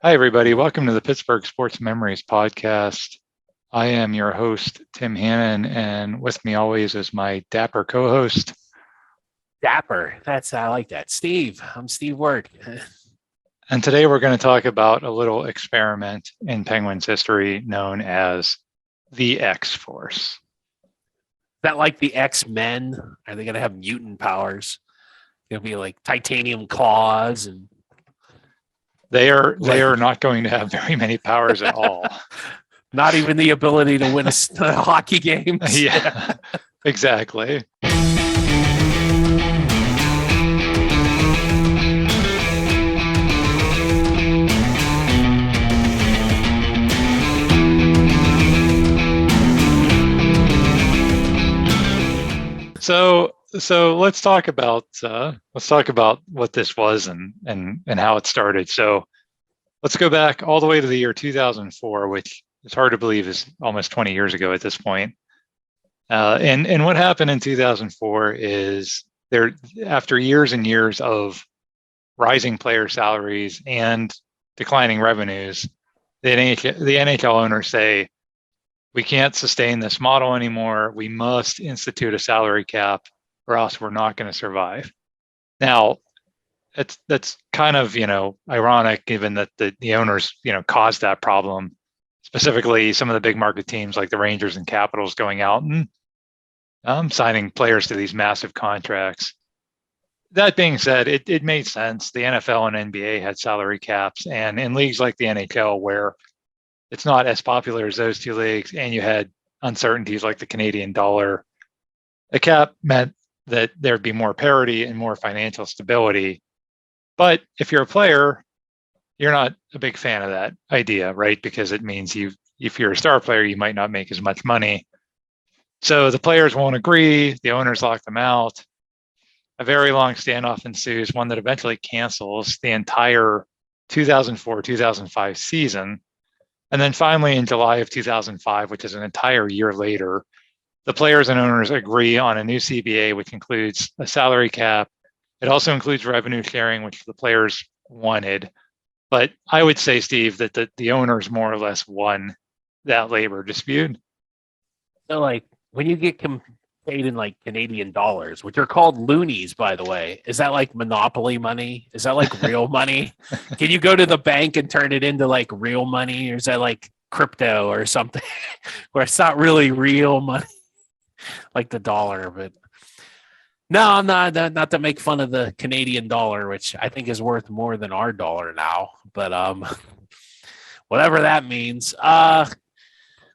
Hi, everybody. Welcome to the Pittsburgh Sports Memories podcast. I am your host, Tim Hannon, and with me always is my dapper co-host. Dapper. I like that. Steve. I'm Steve Word. And today we're going to talk about a little experiment in Penguins history known as the X-Force. Is that like the X-Men? Are they going to have mutant powers? It'll be like titanium claws and They are not going to have very many powers at all. Not even the ability to win a hockey game. Yeah, exactly. So let's talk about what this was and how it started. So let's go back all the way to the year 2004, which is hard to believe is almost 20 years ago at this point. And what happened in 2004 is there, after years and years of rising player salaries and declining revenues, the NHL owners say, we can't sustain this model anymore. We must institute a salary cap or else we're not going to survive. Now, that's kind of, ironic given that the owners, caused that problem, specifically some of the big market teams like the Rangers and Capitals going out and signing players to these massive contracts. That being said, it made sense. The NFL and NBA had salary caps, and in leagues like the NHL, where it's not as popular as those two leagues, and you had uncertainties like the Canadian dollar, a cap meant that there'd be more parity and more financial stability. But if you're a player, you're not a big fan of that idea, right? Because it means if you're a star player, you might not make as much money. So the players won't agree. The owners lock them out. A very long standoff ensues, one that eventually cancels the entire 2004-2005 season. And then finally, in July of 2005, which is an entire year later, the players and owners agree on a new CBA, which includes a salary cap. It also includes revenue sharing, which the players wanted. But I would say, Steve, that the owners more or less won that labor dispute. So, like, when you get paid in like Canadian dollars, which are called loonies, by the way, is that like monopoly money? Is that like real money? Can you go to the bank and turn it into like real money, or is that like crypto or something where it's not really real money like the dollar? But no, I'm not to make fun of the Canadian dollar, which I think is worth more than our dollar now. But whatever that means.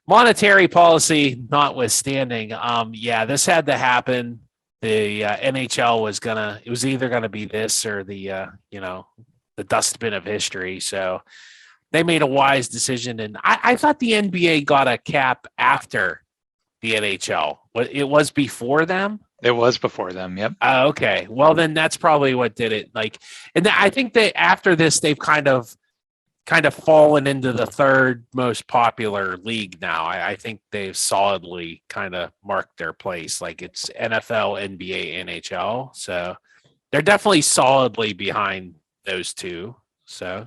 Monetary policy notwithstanding, this had to happen. The NHL it was either gonna be this or the dustbin of history. So they made a wise decision, and I thought the NBA got a cap after the NHL. It was before them. It was before them. Yep. Okay. Well, then that's probably what did it. And I think that after this, they've kind of fallen into the third most popular league now. I think they've solidly kind of marked their place. Like it's NFL, NBA, NHL. So they're definitely solidly behind those two. So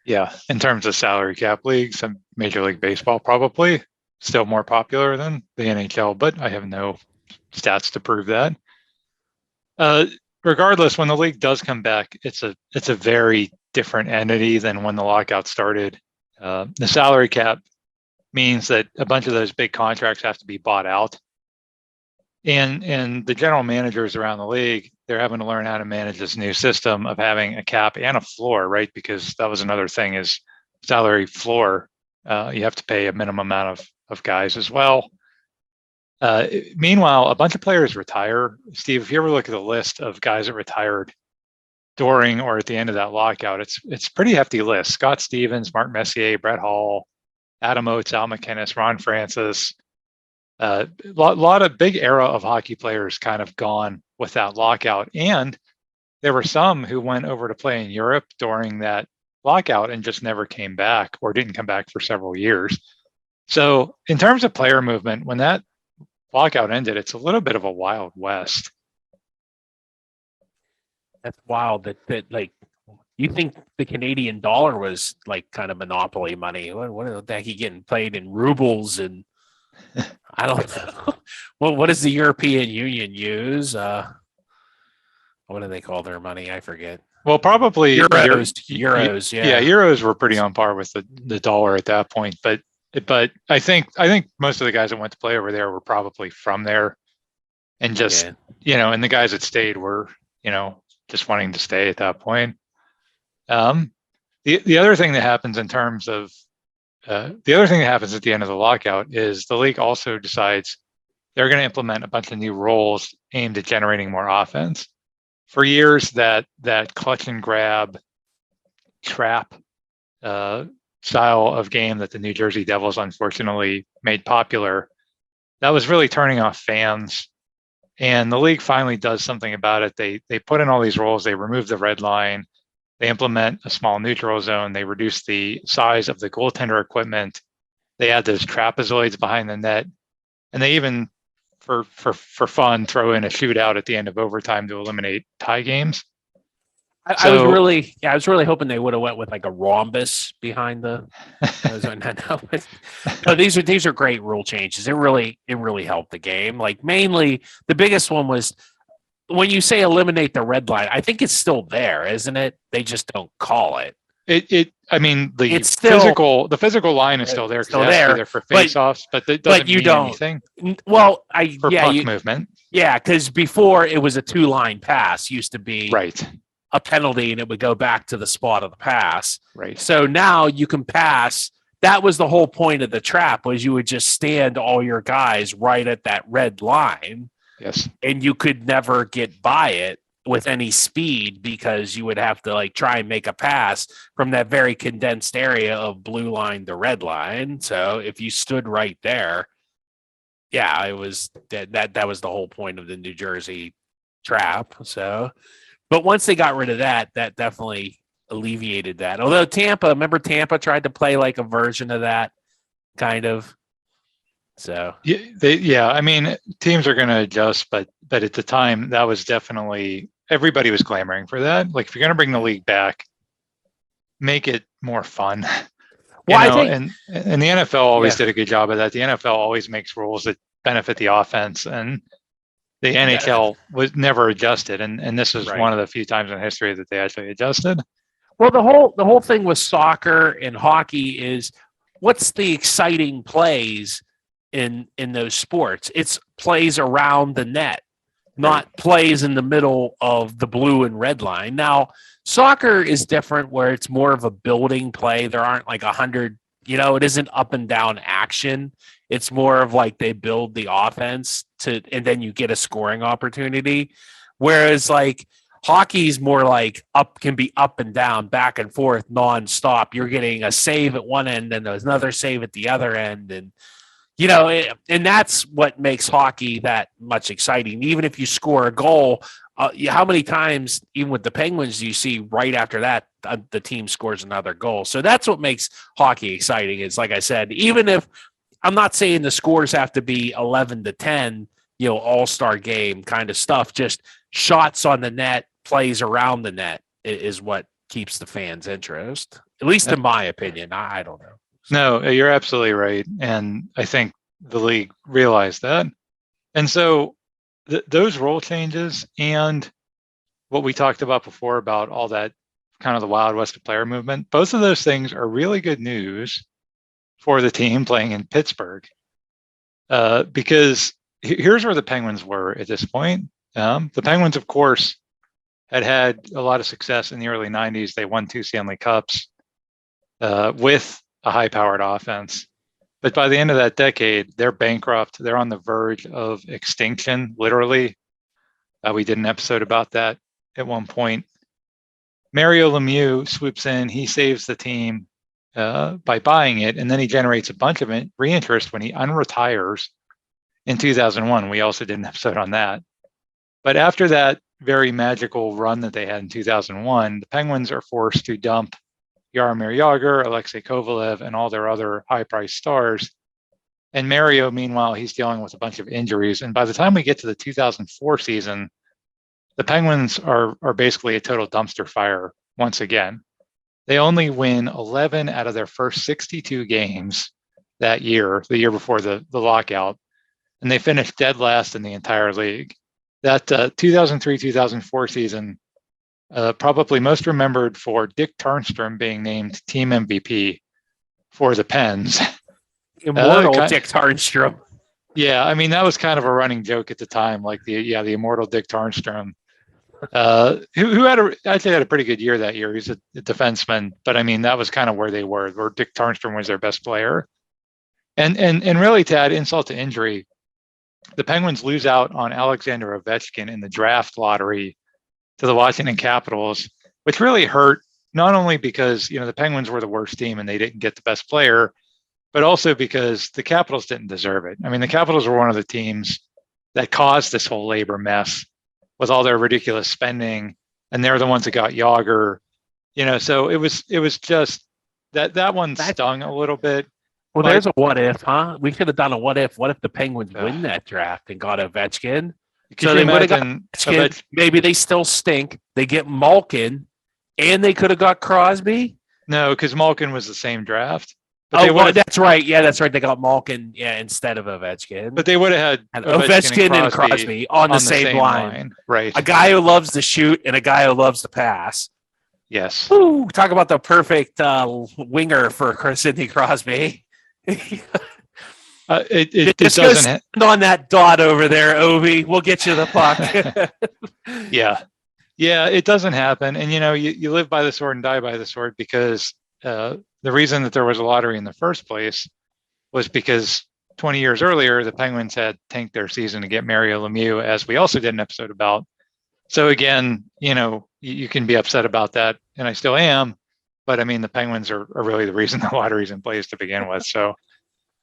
yeah, in terms of salary cap leagues, Major League Baseball probably still more popular than the NHL, but I have no stats to prove that. Regardless, when the league does come back, it's a very different entity than when the lockout started. The salary cap means that a bunch of those big contracts have to be bought out. And the general managers around the league, they're having to learn how to manage this new system of having a cap and a floor, right? Because that was another thing is salary floor. You have to pay a minimum amount of guys as well. Meanwhile, a bunch of players retire. Steve, if you ever look at the list of guys that retired during or at the end of that lockout, it's pretty hefty list. Scott Stevens, Mark Messier, Brett Hall, Adam Oates, Al McInnes, Ron Francis. A lot of big era of hockey players kind of gone with that lockout. And there were some who went over to play in Europe during that lockout and just never came back or didn't come back for several years. So in terms of player movement, when that lockout ended, it's a little bit of a wild west. that's wild that like You think the Canadian dollar was like kind of monopoly money? What the heck, you getting paid in rubles? And I don't know. What does the European Union use? What do they call their money? I forget. Well, probably Euros. yeah, Yeah. euros were pretty on par with the dollar at that point. But I think most of the guys that went to play over there were probably from there, and just Okay. and the guys that stayed were just wanting to stay at that point. Um, the other thing that happens in terms of the other thing that happens at the end of the lockout is the league also decides they're going to implement a bunch of new rules aimed at generating more offense. For years, that clutch and grab trap style of game that the New Jersey Devils unfortunately made popular, that was really turning off fans. And the league finally does something about it. They put in all these rules. They remove the red line. They implement a small neutral zone. They reduce the size of the goaltender equipment. They add those trapezoids behind the net, and they even, for fun, throw in a shootout at the end of overtime to eliminate tie games. I was really hoping they would have went with like a rhombus behind the. No, these are great rule changes. It really helped the game. Like mainly, the biggest one was when you say eliminate the red line. I think it's still there, isn't it? They just don't call it. I mean, It's still the physical line is still there because still it has to be there, there for face-offs, but it doesn't you mean don't. anything Well, for puck movement. Yeah, because before it was a 2-line pass, used to be Right. a penalty, and it would go back to the spot of the pass. Right. So now you can pass. That was the whole point of the trap, was you would just stand all your guys right at that red line. Yes. And you could never get by it with any speed because you would have to like try and make a pass from that very condensed area of blue line to red line. So if you stood right there, yeah, it was that was the whole point of the New Jersey trap. So, but once they got rid of that, that definitely alleviated that. Although remember Tampa tried to play like a version of that kind of. So yeah, I mean, teams are going to adjust, but at the time, that was definitely everybody was clamoring for that. Like, if you're going to bring the league back, make it more fun. Well, I think, and the NFL always did a good job of that. The NFL always makes rules that benefit the offense, and the NHL was never adjusted. And this is one of the few times in history that they actually adjusted. Well, the whole thing with soccer and hockey is what's the exciting plays in those sports? It's plays around the net, not plays in the middle of the blue and red line. Now, soccer is different where it's more of a building play. There aren't like 100, it isn't up and down action. It's more of like they build the offense and then you get a scoring opportunity. Whereas like hockey's more like can be up and down, back and forth, nonstop. You're getting a save at one end and there's another save at the other end. And and that's what makes hockey that much exciting. Even if you score a goal, how many times, even with the Penguins, do you see right after that the team scores another goal? So that's what makes hockey exciting. Is like I said, even if I'm not saying the scores have to be 11-10, all-star game kind of stuff, just shots on the net, plays around the net is what keeps the fans' interest. At least in my opinion. I don't know. No, you're absolutely right. And I think the league realized that. And so those rule changes and what we talked about before about all that kind of the Wild West of player movement, both of those things are really good news for the team playing in Pittsburgh. Because here's where the Penguins were at this point. The Penguins, of course, had a lot of success in the early 90s. They won 2 Stanley Cups with a high-powered offense. But by the end of that decade, they're bankrupt. They're on the verge of extinction, literally. We did an episode about that at one point. Mario Lemieux swoops in. He saves the team by buying it, and then he generates a bunch of reinterest when he unretires in 2001. We also did an episode on that. But after that very magical run that they had in 2001, the Penguins are forced to dump Jaromir Jagr, Alexei Kovalev, and all their other high-priced stars. And Mario, meanwhile, he's dealing with a bunch of injuries. And by the time we get to the 2004 season, the Penguins are basically a total dumpster fire once again. They only win 11 out of their first 62 games that year, the year before the lockout, and they finished dead last in the entire league. That 2003-2004 season, probably most remembered for Dick Turnstrom being named team MVP for the Pens. Immortal Dick Turnstrom. Yeah, I mean, that was kind of a running joke at the time, like the immortal Dick Turnstrom, who actually had a pretty good year that year. He's a defenseman, but I mean, that was kind of where they were, where Dick Turnstrom was their best player. And really, to add insult to injury, the Penguins lose out on Alexander Ovechkin in the draft lottery to the Washington Capitals, which really hurt, not only because, the Penguins were the worst team and they didn't get the best player, but also because the Capitals didn't deserve it. I mean, the Capitals were one of the teams that caused this whole labor mess with all their ridiculous spending, and they're the ones that got Yager, so it was just that one stung a little bit. Well, there's a what if, huh? We could have done a what if. What if the Penguins win that draft and got Ovechkin? So they would have got Ovechkin. Maybe they still stink. They get Malkin, and they could have got Crosby. No, because Malkin was the same draft. But that's right. Yeah, that's right. They got Malkin, instead of Ovechkin. But they would have had Ovechkin and Crosby on the same line. Right. A guy who loves to shoot and a guy who loves to pass. Yes. Ooh, talk about the perfect winger for Sidney Crosby. It doesn't on that dot over there, Ovi. We'll get you the puck. Yeah, it doesn't happen, and you live by the sword and die by the sword, because the reason that there was a lottery in the first place was because 20 years earlier the Penguins had tanked their season to get Mario Lemieux, as we also did an episode about. So again, you can be upset about that, and I still am. But I mean, the Penguins are really the reason the lottery's in place to begin with. So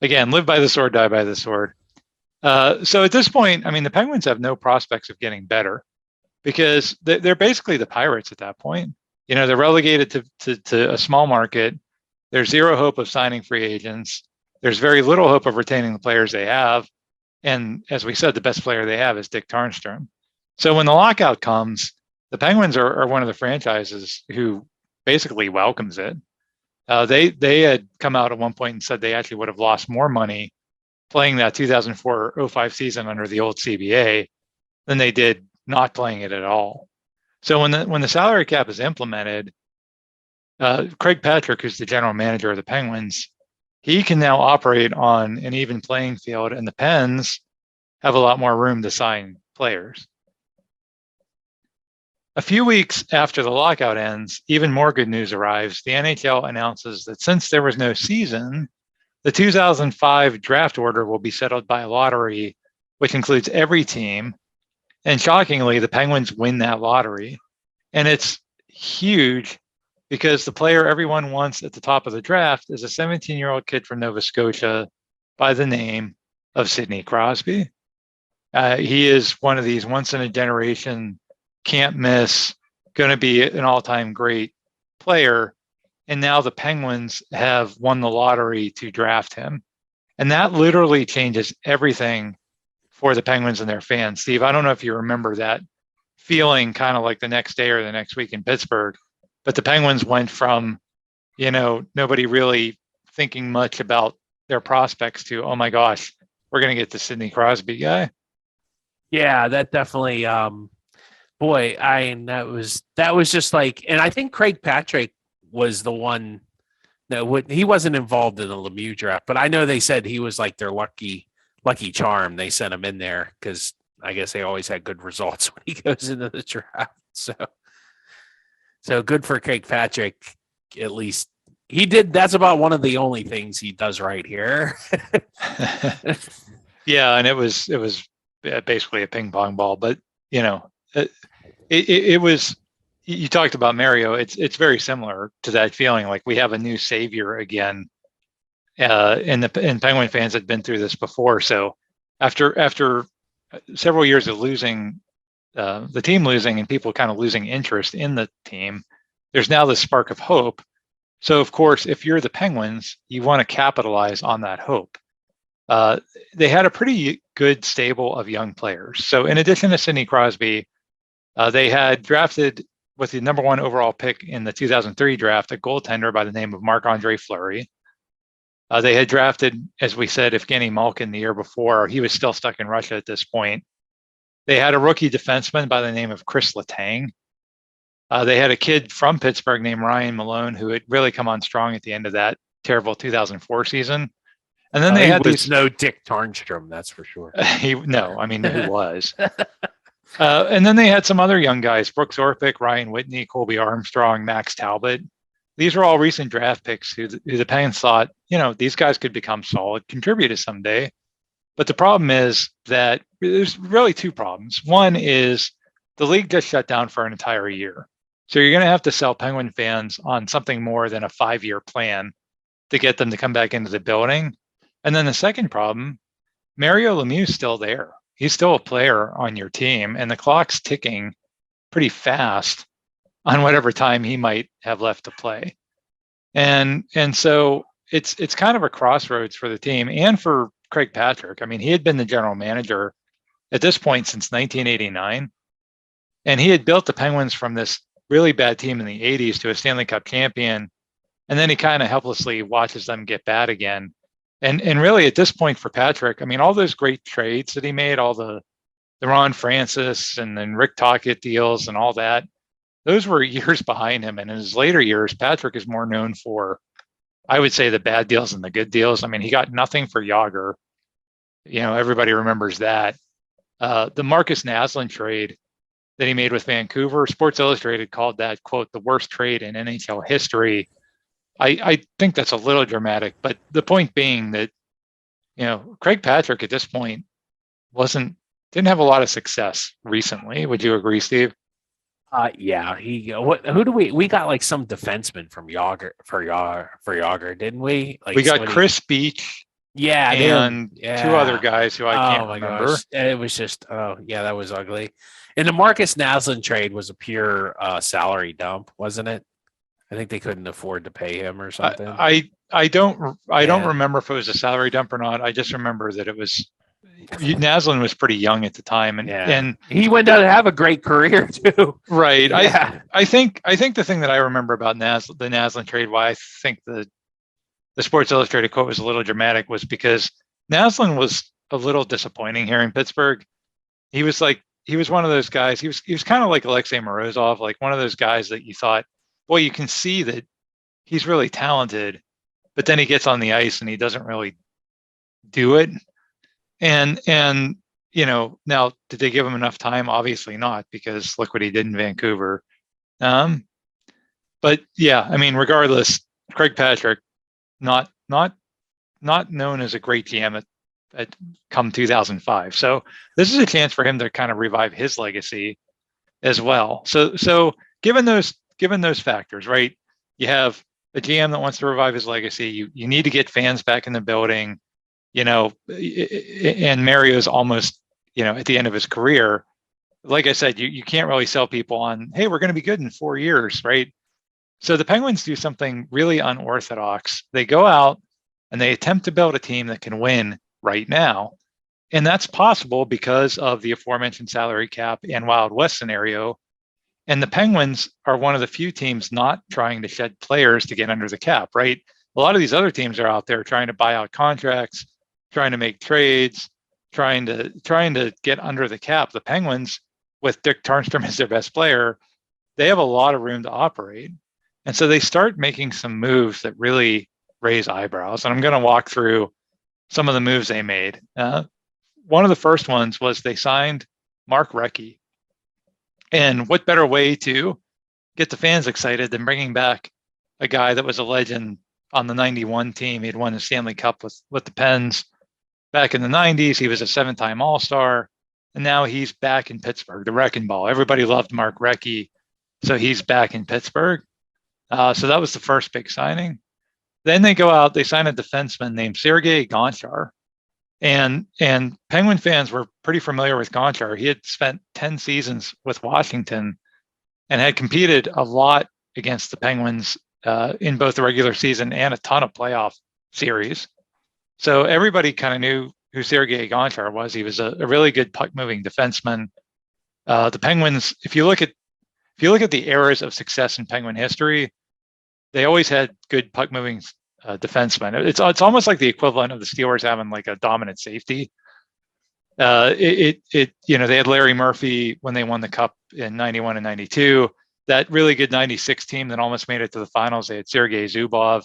again, live by the sword, die by the sword. So at this point, I mean, the Penguins have no prospects of getting better, because they're basically the Pirates at that point. They're relegated to a small market. There's zero hope of signing free agents. There's very little hope of retaining the players they have. And as we said, the best player they have is Dick Turnstrom. So when the lockout comes, the Penguins are one of the franchises who basically welcomes it. They had come out at one point and said they actually would have lost more money playing that 2004-05 season under the old CBA than they did not playing it at all. So when the salary cap is implemented, Craig Patrick, who's the general manager of the Penguins, he can now operate on an even playing field, and the Pens have a lot more room to sign players. A few weeks after the lockout ends, even more good news arrives. The NHL announces that since there was no season, the 2005 draft order will be settled by a lottery, which includes every team. And shockingly, the Penguins win that lottery. And it's huge, because the player everyone wants at the top of the draft is a 17-year-old kid from Nova Scotia by the name of Sidney Crosby. He is one of these once-in-a-generation, can't miss, going to be an all-time great player. And now the Penguins have won the lottery to draft him. And that literally changes everything for the Penguins and their fans. Steve, I don't know if you remember that feeling kind of like the next day or the next week in Pittsburgh, but the Penguins went from, nobody really thinking much about their prospects to, oh my gosh, we're going to get the Sidney Crosby guy. Yeah, that definitely, that was just like, and I think Craig Patrick was the one that he wasn't involved in the Lemieux draft, but I know they said he was like their lucky charm. They sent him in there because I guess they always had good results when he goes into the draft. So good for Craig Patrick. At least he did. That's about one of the only things he does right here. Yeah, and it was basically a ping pong ball, but it was. You talked about Mario. It's very similar to that feeling. Like we have a new savior again, and Penguin fans had been through this before. So after several years of losing, the team losing, and people kind of losing interest in the team, there's now this spark of hope. So of course, if you're the Penguins, you want to capitalize on that hope. They had a pretty good stable of young players. So in addition to Sidney Crosby, they had drafted with the number one overall pick in the 2003 draft, a goaltender by the name of Marc-Andre Fleury. They had drafted, as we said, Evgeny Malkin the year before. He was still stuck in Russia at this point. They had a rookie defenseman by the name of Chris Letang. They had a kid from Pittsburgh named Ryan Malone, who had really come on strong at the end of that terrible 2004 season. And then they had these. No Dick Tarnstrom, that's for sure. No, I mean, who was? And then they had some other young guys: Brooks Orpik, Ryan Whitney, Colby Armstrong, Max Talbot. These are all recent draft picks who the Penguins thought, these guys could become solid contributors someday. But the problem is that there's really two problems. One is the league just shut down for an entire year. So you're going to have to sell Penguin fans on something more than a 5-year plan to get them to come back into the building. And then the second problem, Mario Lemieux's still there. He's still a player on your team, and the clock's ticking pretty fast on whatever time he might have left to play. And so it's kind of a crossroads for the team and for Craig Patrick. I mean, he had been the general manager at this point since 1989, and he had built the Penguins from this really bad team in the 80s to a Stanley Cup champion, and then he kind of helplessly watches them get bad again. And really at this point for Patrick, I mean, all those great trades that he made, all the Ron Francis and then Rick Tocchet deals and all that, those were years behind him. And in his later years, Patrick is more known for, I would say, the bad deals and the good deals. I mean, he got nothing for Jagr. Everybody remembers that. The Marcus Naslund trade that he made with Vancouver, Sports Illustrated called that, quote, the worst trade in NHL history. I think that's a little dramatic, but the point being that, Craig Patrick at this point didn't have a lot of success recently. Would you agree, Steve? Yeah. Who do we got like some defenseman from Jagr, didn't we? Like we got Chris Beach. Yeah, and two other guys who I can't remember. Gosh. It was just, that was ugly. And the Marcus Naslund trade was a pure salary dump, wasn't it? I think they couldn't afford to pay him or something. I don't remember if it was a salary dump or not. I just remember that it was Naslund was pretty young at the time, and he went on to have a great career too. Right. Yeah. I think the thing that I remember about the Naslund trade, why I think the Sports Illustrated quote was a little dramatic, was because Naslund was a little disappointing here in Pittsburgh. He was one of those guys. He was kind of like Alexei Morozov, like one of those guys that you thought, boy, you can see that he's really talented, but then he gets on the ice and he doesn't really do it. And now did they give him enough time? Obviously not, because look what he did in Vancouver. But yeah, I mean, regardless, Craig Patrick, not known as a great GM at come 2005. So this is a chance for him to kind of revive his legacy as well. So given those factors, right? You have a GM that wants to revive his legacy. You need to get fans back in the building, and Mario's almost, at the end of his career. Like I said, you can't really sell people on, hey, we're going to be good in 4 years, right? So the Penguins do something really unorthodox. They go out and they attempt to build a team that can win right now. And that's possible because of the aforementioned salary cap and Wild West scenario. And the Penguins are one of the few teams not trying to shed players to get under the cap, right? A lot of these other teams are out there trying to buy out contracts, trying to make trades, trying to get under the cap. The Penguins, with Dick Tarnstrom as their best player, they have a lot of room to operate. And so they start making some moves that really raise eyebrows. And I'm going to walk through some of the moves they made. One of the first ones was they signed Mark Recchi. And what better way to get the fans excited than bringing back a guy that was a legend on the 91 team. He had won the Stanley Cup with the Pens back in the 90s. He was a 7-time All-Star. And now he's back in Pittsburgh, the Wrecking Ball. Everybody loved Mark Recchi, so he's back in Pittsburgh. So that was the first big signing. Then they go out, they sign a defenseman named Sergei Gonchar. And Penguin fans were pretty familiar with Gonchar. He had spent 10 seasons with Washington and had competed a lot against the Penguins in both the regular season and a ton of playoff series. So everybody kind of knew who Sergei Gonchar was. He was a really good puck-moving defenseman. The Penguins, if you look at if you look at the eras of success in Penguin history, they always had good puck moving defensemen. It's almost like the equivalent of the Steelers having like a dominant safety. You know, they had Larry Murphy when they won the Cup in '91 and '92. That really good '96 team that almost made it to the finals. They had Sergei Zubov.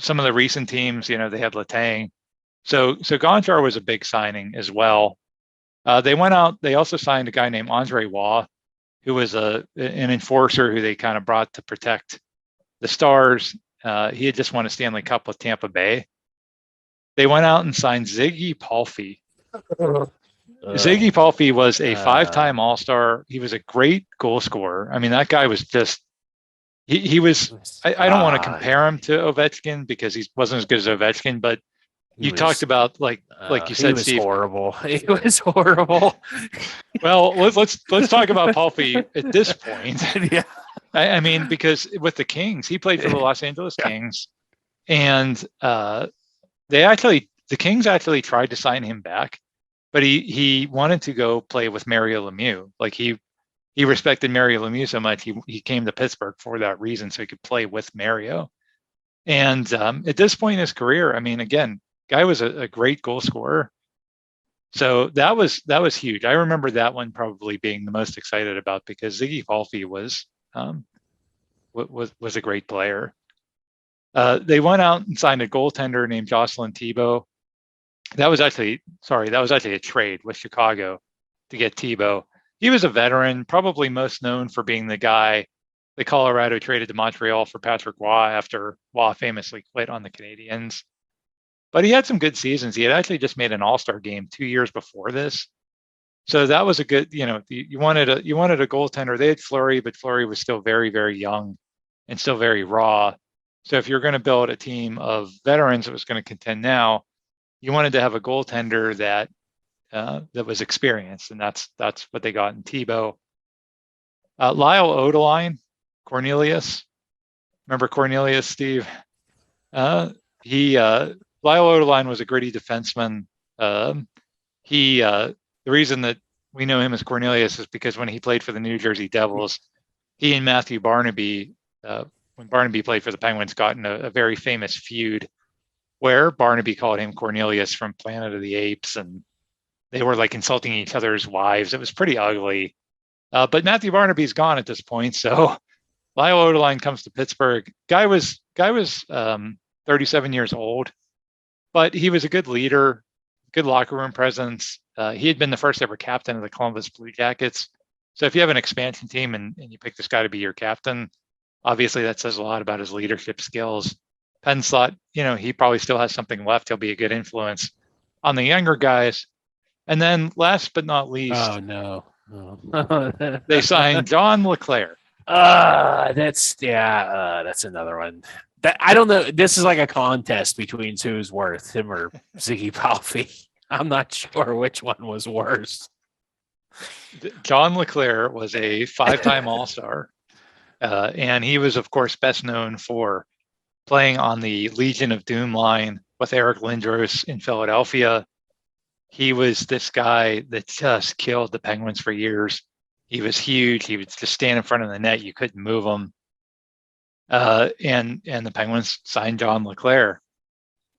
Some of the recent teams, you know, they had Letang. So Gonchar was a big signing as well. They went out. They also signed a guy named Andre Waugh, who was an enforcer who they kind of brought to protect the Stars. He had just won a Stanley Cup with Tampa Bay. They went out and signed Ziggy Palffy. Ziggy Palffy was a 5-time All-Star. He was a great goal scorer. I mean, that guy was just he was. I don't want to compare him to Ovechkin because he wasn't as good as Ovechkin, but you talked about like you said, Steve. Horrible. It was horrible. Well, let's talk about Palffy at this point. Yeah. I mean, because with the Kings, he played for the Los Angeles Kings, and the Kings actually tried to sign him back, but he wanted to go play with Mario Lemieux. Like he respected Mario Lemieux so much, he came to Pittsburgh for that reason, so he could play with Mario. And at this point in his career, I mean, again, guy was a great goal scorer. So that was huge. I remember that one probably being the most excited about because Ziggy Palffy was a great player. They went out and signed a goaltender named Jocelyn Thibault. That was actually a trade with Chicago to get Thibault. He was a veteran, probably most known for being the guy that Colorado traded to Montreal for Patrick Waugh after Waugh famously quit on the Canadiens. But he had some good seasons. He had actually just made an All-Star game 2 years before this. So that was a good, you know, you wanted a goaltender. They had Fleury, but Fleury was still very, very young and still very raw. So if you're going to build a team of veterans that was going to contend now, you wanted to have a goaltender that was experienced, and that's what they got in Thibault. Lyle Odeline, Cornelius. Remember Cornelius, Steve? Lyle Odeline was a gritty defenseman. The reason that we know him as Cornelius is because when he played for the New Jersey Devils, he and Matthew Barnaby, when Barnaby played for the Penguins, got in a very famous feud where Barnaby called him Cornelius from Planet of the Apes, and they were like insulting each other's wives. It was pretty ugly. But Matthew Barnaby's gone at this point, so Lyle Odeline comes to Pittsburgh. Guy was 37 years old, but he was a good leader, good locker room presence. He had been the first ever captain of the Columbus Blue Jackets. So if you have an expansion team and you pick this guy to be your captain, obviously that says a lot about his leadership skills. Penn thought, you know, he probably still has something left. He'll be a good influence on the younger guys. And then last but not least, they signed John LeClair. That's another one. That I don't know. This is like a contest between who's worth, him or Ziggy Palffy. I'm not sure which one was worse. John LeClair was a 5-time All-Star, and he was, of course, best known for playing on the Legion of Doom line with Eric Lindros in Philadelphia. He was this guy that just killed the Penguins for years. He was huge. He would just stand in front of the net. You couldn't move him. And the Penguins signed John LeClair.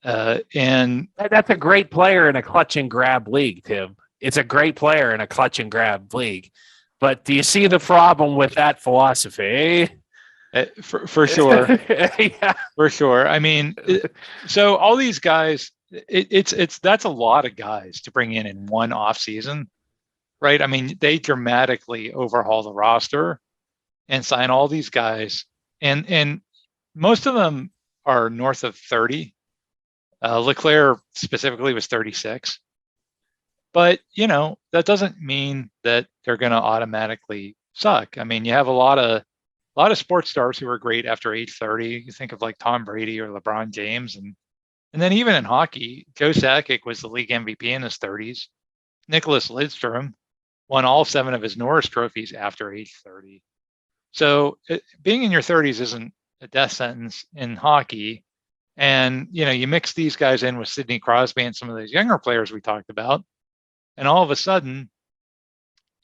And that's a great player in a clutch and grab league, Tim. It's a great player in a clutch and grab league. But do you see the problem with that philosophy? For sure. Yeah. For sure. I mean, so all these guys, that's a lot of guys to bring in one off season, right? I mean, they dramatically overhaul the roster and sign all these guys, and most of them are north of 30. LeClair specifically was 36, but you know that doesn't mean that they're going to automatically suck. I mean, you have a lot of sports stars who are great after age 30. You think of like Tom Brady or LeBron James, and then even in hockey, Joe Sakic was the league MVP in his 30s. Nicholas Lidstrom won all 7 of his Norris trophies after age 30. So being in your 30s isn't a death sentence in hockey. And, you know, you mix these guys in with Sidney Crosby and some of those younger players we talked about, and all of a sudden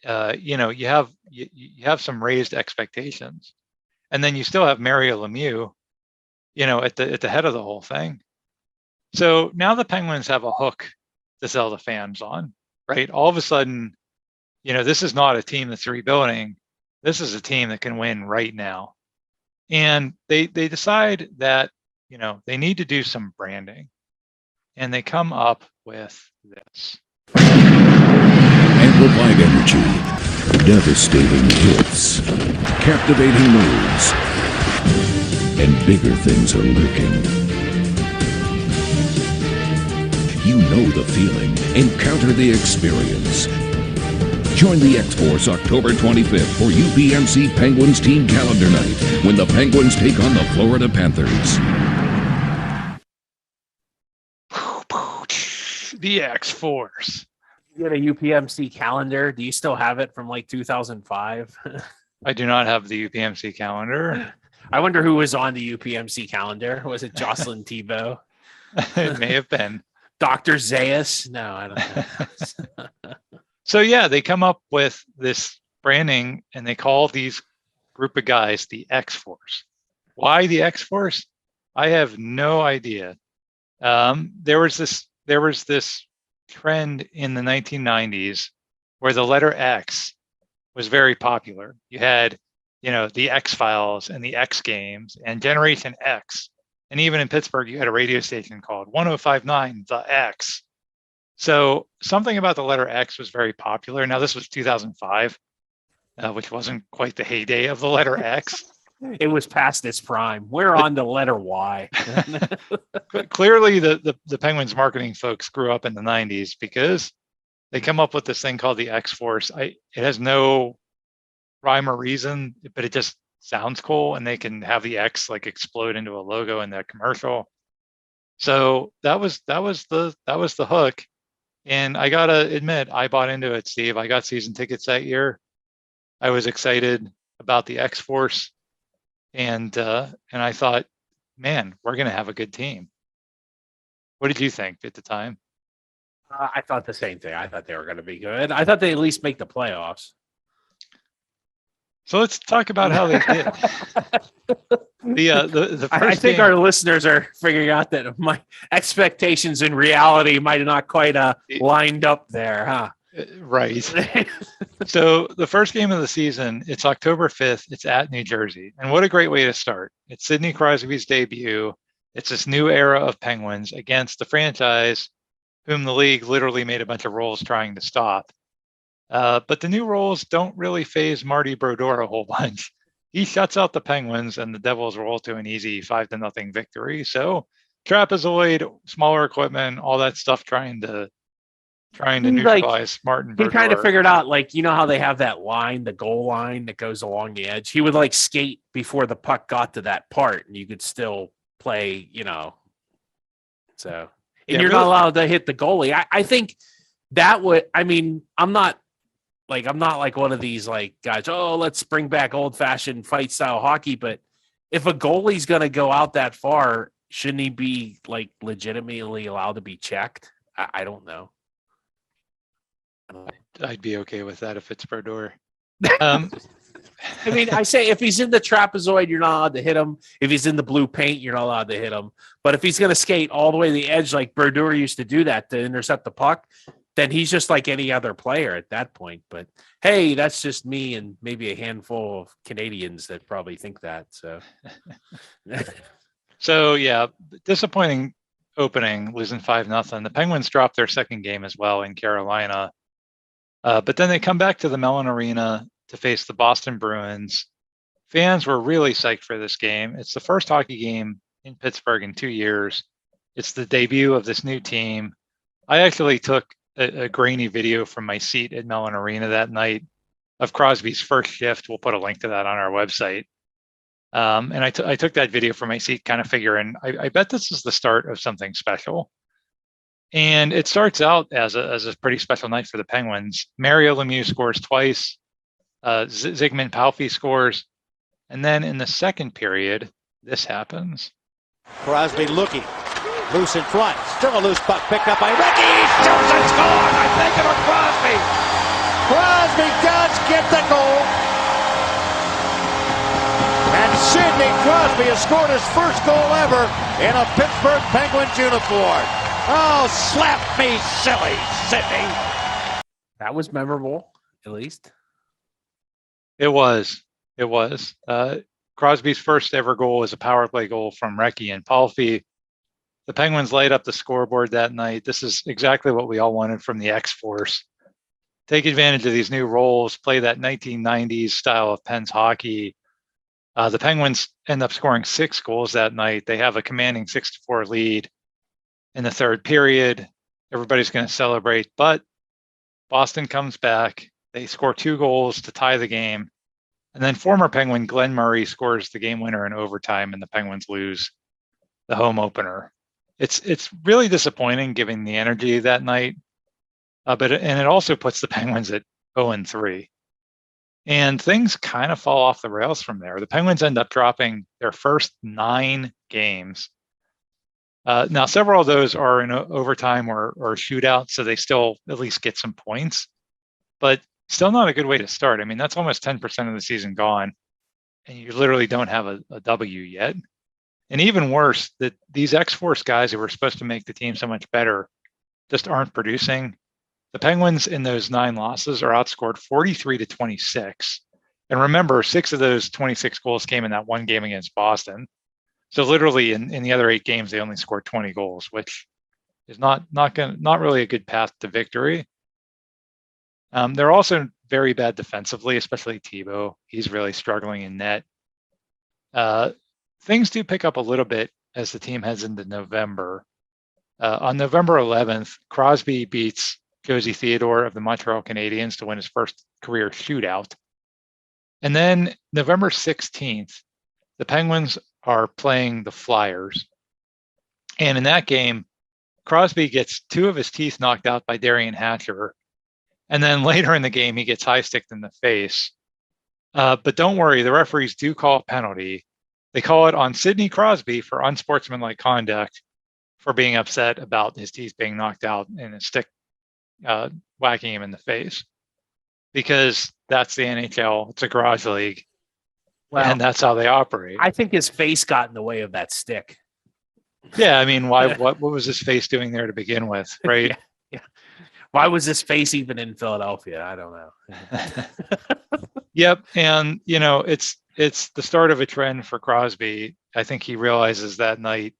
you have some raised expectations, and then you still have Mario Lemieux, at the head of the whole thing. So now the Penguins have a hook to sell the fans on, right? All of a sudden, this is not a team that's rebuilding. This is a team that can win right now. And they decide that, they need to do some branding. And they come up with this. Amplified energy, devastating hits, captivating moves, and bigger things are lurking. You know the feeling. Encounter the experience. Join the X-Force October 25th for UPMC Penguins Team Calendar Night when the Penguins take on the Florida Panthers. The X-Force. You get a UPMC calendar. Do you still have it from like 2005? I do not have the UPMC calendar. I wonder who was on the UPMC calendar. Was it Jocelyn Thibault? It may have been. Dr. Zayas? No, I don't know. So yeah, they come up with this branding and they call these group of guys the X-Force. Why the X-Force? I have no idea. There was this trend in the 1990s where the letter X was very popular. You had, the X-Files and the X Games and Generation X. And even in Pittsburgh, you had a radio station called 1059 The X. So something about the letter X was very popular. Now, this was 2005, which wasn't quite the heyday of the letter X. It was past its prime. We're on the letter Y. But clearly, the Penguins marketing folks grew up in the 90s because they come up with this thing called the X-Force. It has no rhyme or reason, but it just sounds cool, and they can have the X like explode into a logo in that commercial. So that was the hook. And I gotta admit, I bought into it, Steve. I got season tickets that year. I was excited about the X-Force, and I thought, man, we're gonna have a good team. What did you think at the time? I thought the same thing. I thought they were going to be good. I thought they at least make the playoffs. So let's talk about how they did. The first I think game, our listeners are figuring out that my expectations and reality might have not quite lined up there, huh? Right. So the first game of the season, it's October 5th. It's at New Jersey. And what a great way to start. It's Sidney Crosby's debut. It's this new era of Penguins against the franchise whom the league literally made a bunch of rules trying to stop. But the new rules don't really faze Marty Brodeur a whole bunch. He shuts out the Penguins, and the Devils roll to an easy 5-0 victory. So trapezoid, smaller equipment, all that stuff trying to neutralize Martin Brodeur. He kind of figured out, how they have that line, the goal line that goes along the edge. He would skate before the puck got to that part, and you could still play, So, and you're not allowed to hit the goalie. I think that would. I'm not like one of these guys. Oh, let's bring back old fashioned fight style hockey. But if a goalie's going to go out that far, shouldn't he be legitimately allowed to be checked? I don't know. I'd be okay with that if it's Brodeur. I say if he's in the trapezoid, you're not allowed to hit him. If he's in the blue paint, you're not allowed to hit him. But if he's going to skate all the way to the edge like Brodeur used to do that to intercept the puck, then he's just like any other player at that point. But hey, that's just me and maybe a handful of Canadians that probably think that. So, so yeah, disappointing opening, losing 5-0. The Penguins dropped their second game as well in Carolina. But then they come back to the Mellon Arena to face the Boston Bruins. Fans were really psyched for this game. It's the first hockey game in Pittsburgh in 2 years. It's the debut of this new team. I actually took a grainy video from my seat at Mellon Arena that night of Crosby's first shift. We'll put a link to that on our website. And I took that video from my seat, kind of figuring, I bet this is the start of something special. And it starts out as a pretty special night for the Penguins. Mario Lemieux scores twice. Zygmunt Palffy scores. And then in the second period, this happens. Crosby looking. Loose in front. Still a loose puck picked up by Ricky. Shoots and scores. I think it was Crosby. Crosby does get the goal. And Sidney Crosby has scored his first goal ever in a Pittsburgh Penguins uniform. Oh, slap me silly, Sidney. That was memorable, at least. It was. Crosby's first ever goal was a power play goal from Recchi and Palffy. The Penguins light up the scoreboard that night. This is exactly what we all wanted from the X-Force. Take advantage of these new roles, play that 1990s style of Pens hockey. The Penguins end up scoring 6 goals that night. They have a commanding 6-4 lead in the third period. Everybody's going to celebrate, but Boston comes back. They score 2 goals to tie the game. And then former Penguin Glenn Murray scores the game winner in overtime, and the Penguins lose the home opener. It's really disappointing given the energy that night, but it also puts the Penguins at 0-3. And things kind of fall off the rails from there. The Penguins end up dropping their first 9 games. Now, several of those are in overtime or shootout, so they still at least get some points. But still not a good way to start. I mean, that's almost 10% of the season gone, and you literally don't have a W yet. And even worse, that these X-Force guys who were supposed to make the team so much better just aren't producing. The Penguins in those 9 losses are outscored 43-26. And remember, 6 of those 26 goals came in that one game against Boston. So literally in the other 8 games, they only scored 20 goals, which is not really a good path to victory. They're also very bad defensively, especially Thibault. He's really struggling in net. Things do pick up a little bit as the team heads into November. On November 11th, Crosby beats Josie Theodore of the Montreal Canadiens to win his first career shootout. And then November 16th, the Penguins are playing the Flyers. And in that game, Crosby gets 2 of his teeth knocked out by Darian Hatcher. And then later in the game, he gets high-sticked in the face. But don't worry, the referees do call a penalty. They call it on Sidney Crosby for unsportsmanlike conduct for being upset about his teeth being knocked out and a stick whacking him in the face. Because that's the NHL. It's a garage league. Well, and that's how they operate. I think his face got in the way of that stick. Yeah, I mean, why? What was his face doing there to begin with, right? Yeah. Why was his face even in Philadelphia? I don't know. Yep, and it's the start of a trend for Crosby. I think he realizes that night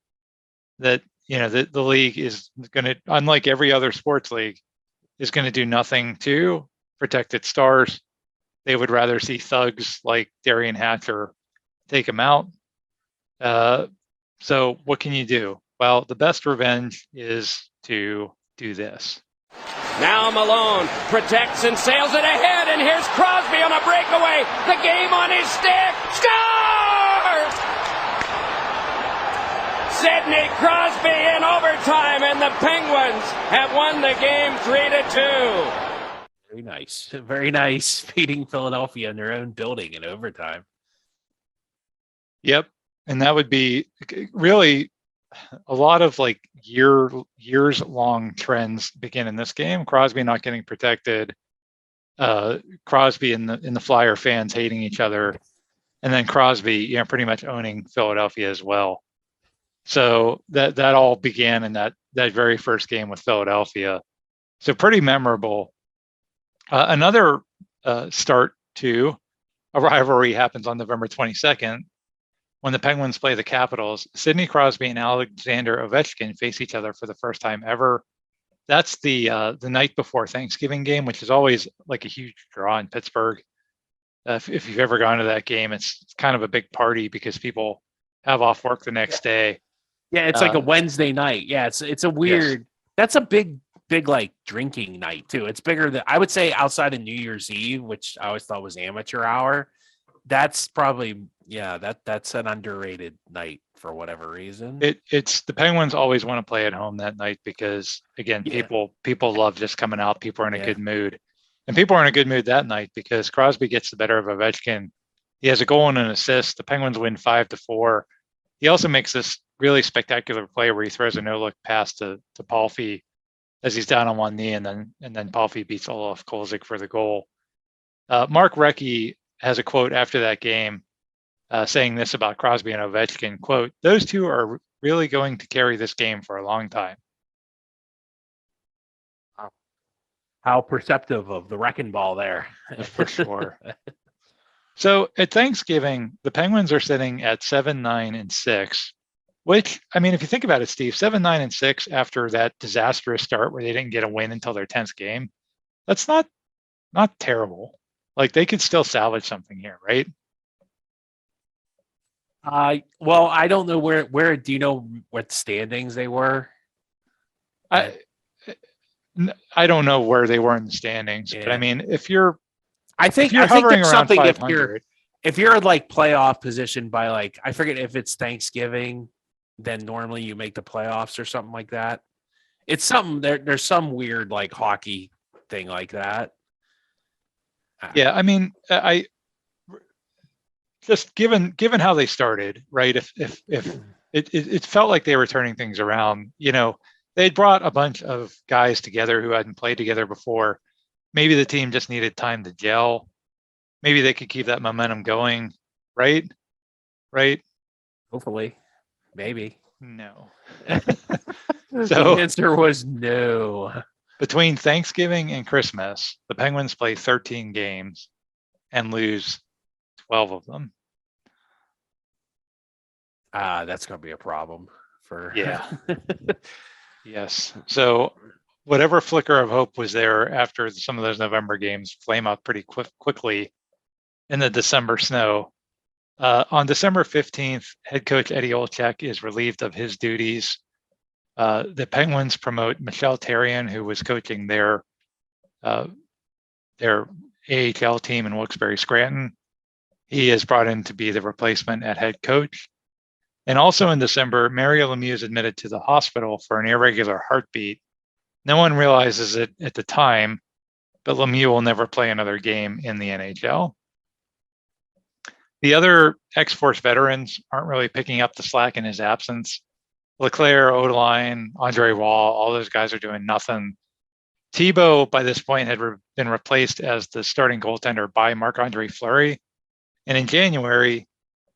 that the league is going to, unlike every other sports league, is going to do nothing to protect its stars. They would rather see thugs like Darian Hatcher take him out. So what can you do? Well, the best revenge is to do this. Now Malone protects and sails it ahead, and here's Crosby on a breakaway. The game on his stick. Scores! Sidney Crosby in overtime, and the Penguins have won the game 3-2. Very nice. Very nice. Beating Philadelphia in their own building in overtime. Yep. And that would be really a lot of like years long trends begin in this game. Crosby not getting protected, Crosby and the Flyer fans hating each other, and then Crosby, pretty much owning Philadelphia as well. So that all began in that very first game with Philadelphia. So pretty memorable. Another start to a rivalry happens on November 22nd when the Penguins play the Capitals. Sidney Crosby and Alexander Ovechkin face each other for the first time ever. That's the night before Thanksgiving game, which is always like a huge draw in Pittsburgh. If you've ever gone to that game, it's kind of a big party because people have off work the next day. Yeah, it's like a Wednesday night. Yeah, it's a weird. Yes. That's a big like drinking night too. It's bigger than, I would say, outside of New Year's Eve, which I always thought was amateur hour. That's probably that's an underrated night for whatever reason. It's the Penguins always want to play at home that night because again, people love just coming out. People are in a good mood, and people are in a good mood that night because Crosby gets the better of Ovechkin. He has a goal and an assist. The Penguins win 5-4. He also makes this really spectacular play where he throws a no-look pass to Palffy as he's down on one knee, and then Palffy beats Olaf Kolzig for the goal. Mark Recchi has a quote after that game saying this about Crosby and Ovechkin, quote, "Those two are really going to carry this game for a long time." How perceptive of the wrecking ball there. For sure. So at Thanksgiving, the Penguins are sitting at 7-9-6, which, I mean, if you think about it, Steve, 7-9-6 after that disastrous start where they didn't get a win until their 10th game, that's not terrible. Like, they could still salvage something here, right? Well, I don't know where do you know what standings they were? I don't know where they were in the standings, but I mean, I think hovering there's around something 500, if you're like playoff position by, like, I forget if it's Thanksgiving, then normally you make the playoffs or something like that. It's something there's some weird like hockey thing like that. Yeah, I mean, I just given how they started, right? If it felt like they were turning things around, you know, they'd brought a bunch of guys together who hadn't played together before. Maybe the team just needed time to gel. Maybe they could keep that momentum going, right? Right? Hopefully, maybe. No. The answer was no. Between Thanksgiving and Christmas, the Penguins play 13 games and lose 12 of them. That's going to be a problem for. Yeah. Yes. So whatever flicker of hope was there after some of those November games flame out pretty quickly in the December snow. On December 15th, head coach Eddie Olczyk is relieved of his duties. The Penguins promote Michel Therrien, who was coaching their AHL team in Wilkes-Barre Scranton. He is brought in to be the replacement at head coach. And also in December, Mario Lemieux is admitted to the hospital for an irregular heartbeat. No one realizes it at the time, but Lemieux will never play another game in the NHL. The other X-Force veterans aren't really picking up the slack in his absence. Leclerc, Odeline, Andre Wall, all those guys are doing nothing. Thibault, by this point, had been replaced as the starting goaltender by Marc-Andre Fleury. And in January,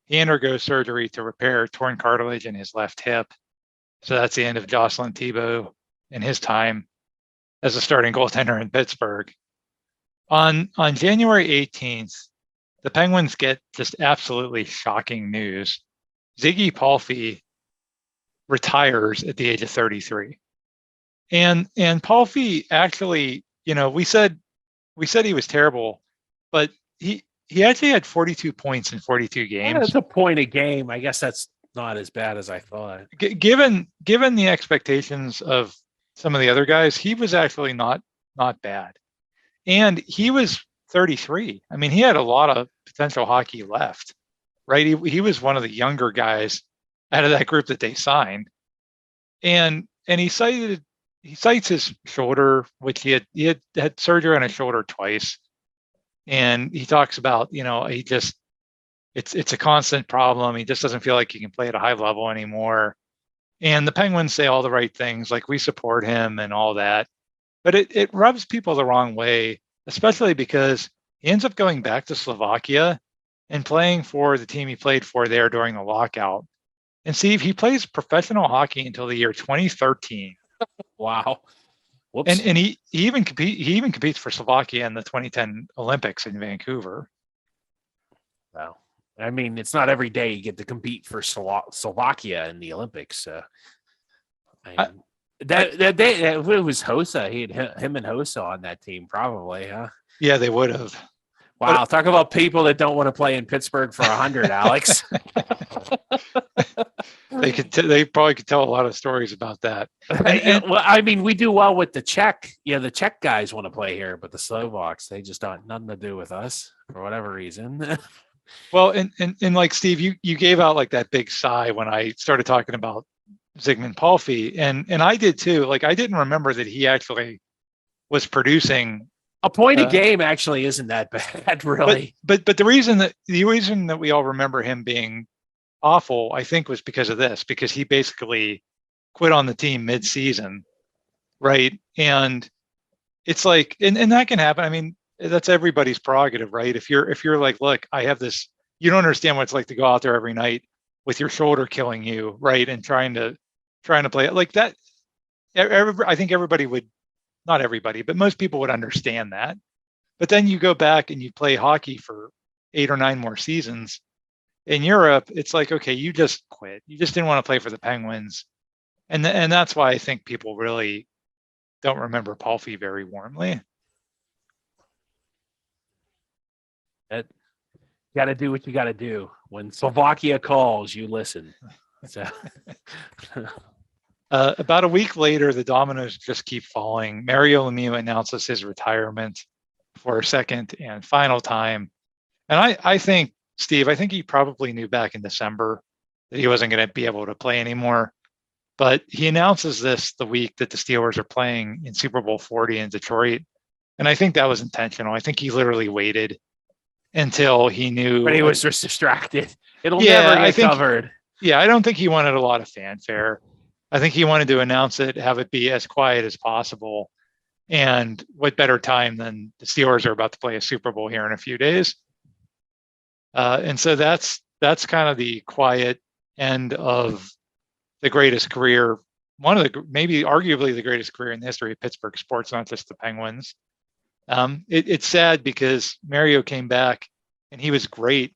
he undergoes surgery to repair torn cartilage in his left hip. So that's the end of Jocelyn Thibault and his time as a starting goaltender in Pittsburgh. On January 18th, the Penguins get just absolutely shocking news. Ziggy Palffy retires at the age of 33. And Palffy actually, you know, we said he was terrible, but he actually had 42 points in 42 games. Yeah, that's a point a game. I guess that's not as bad as I thought. Given the expectations of some of the other guys, he was actually not bad. And he was 33. I mean, he had a lot of potential hockey left, right? He was one of the younger guys out of that group that they signed. And he cites his shoulder, which he had surgery on his shoulder twice. And he talks about, you know, it's a constant problem. He just doesn't feel like he can play at a high level anymore. And the Penguins say all the right things, like we support him and all that. But it rubs people the wrong way, especially because he ends up going back to Slovakia and playing for the team he played for there during the lockout. And Steve, he plays professional hockey until the year 2013. Wow. Whoops. And he even competes for Slovakia in the 2010 Olympics in Vancouver. Wow. I mean, it's not every day you get to compete for Slovakia in the Olympics. That day, it was Hossa. He had him and Hossa on that team, probably, huh? Yeah, they would have. Wow, talk about people that don't want to play in Pittsburgh for 100, Alex. They probably could tell a lot of stories about that. Well, I mean, we do well with the Czech. Yeah, the Czech guys want to play here, but the Slovaks, they just don't nothing to do with us for whatever reason. Well, and like Steve, you gave out like that big sigh when I started talking about Zygmunt Palffy, and I did too. Like, I didn't remember that he actually was producing a point a game. Actually, isn't that bad, really? But the reason that we all remember him being awful, I think, was because of this, because he basically quit on the team mid-season right? And it's like, and that can happen. I mean, that's everybody's prerogative, right? If you're like, look, I have this, you don't understand what it's like to go out there every night with your shoulder killing you, right? And trying to play it like that. I think everybody would, not everybody, but most people would understand that. But then you go back and you play hockey for 8 or 9 more seasons. In Europe, it's like, okay, you just quit. You just didn't want to play for the Penguins. And that's why I think people really don't remember Palffy very warmly. That you got to do what you got to do. When Slovakia calls, you listen. So. About a week later, the dominoes just keep falling. Mario Lemieux announces his retirement for a second and final time. And I think, Steve, I think he probably knew back in December that he wasn't going to be able to play anymore. But he announces this the week that the Steelers are playing in Super Bowl 40 in Detroit. And I think that was intentional. I think he literally waited until he knew. But he was just distracted. It'll never get covered. Yeah, I don't think he wanted a lot of fanfare. I think he wanted to announce it, have it be as quiet as possible. And what better time than the Steelers are about to play a Super Bowl here in a few days. And so that's kind of the quiet end of the greatest career, one of the, maybe arguably the greatest career in the history of Pittsburgh sports, not just the Penguins. It's sad because Mario came back and he was great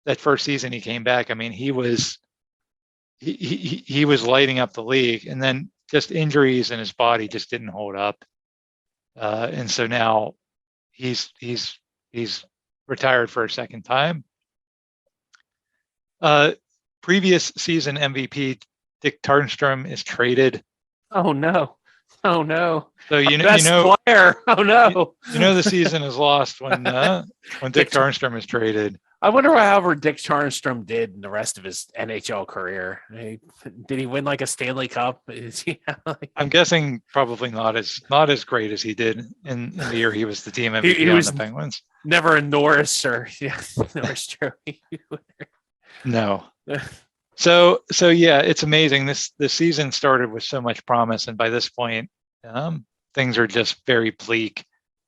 that first season he came back. I mean, he was lighting up the league, and then just injuries in his body just didn't hold up. And so now he's retired for a second time. Previous season MVP Dick Tarnstrom is traded. Oh no! Oh no! So best player. Oh no! The season is lost when Dick Tarnstrom is traded. I wonder however Dick Tarnstrom did in the rest of his NHL career. Did he win like a Stanley Cup? I'm guessing probably not as great as he did in the year he was the team MVP on the Penguins. Never a Norris or Norris Trophy. No. So yeah, it's amazing. This season started with so much promise, and by this point, things are just very bleak.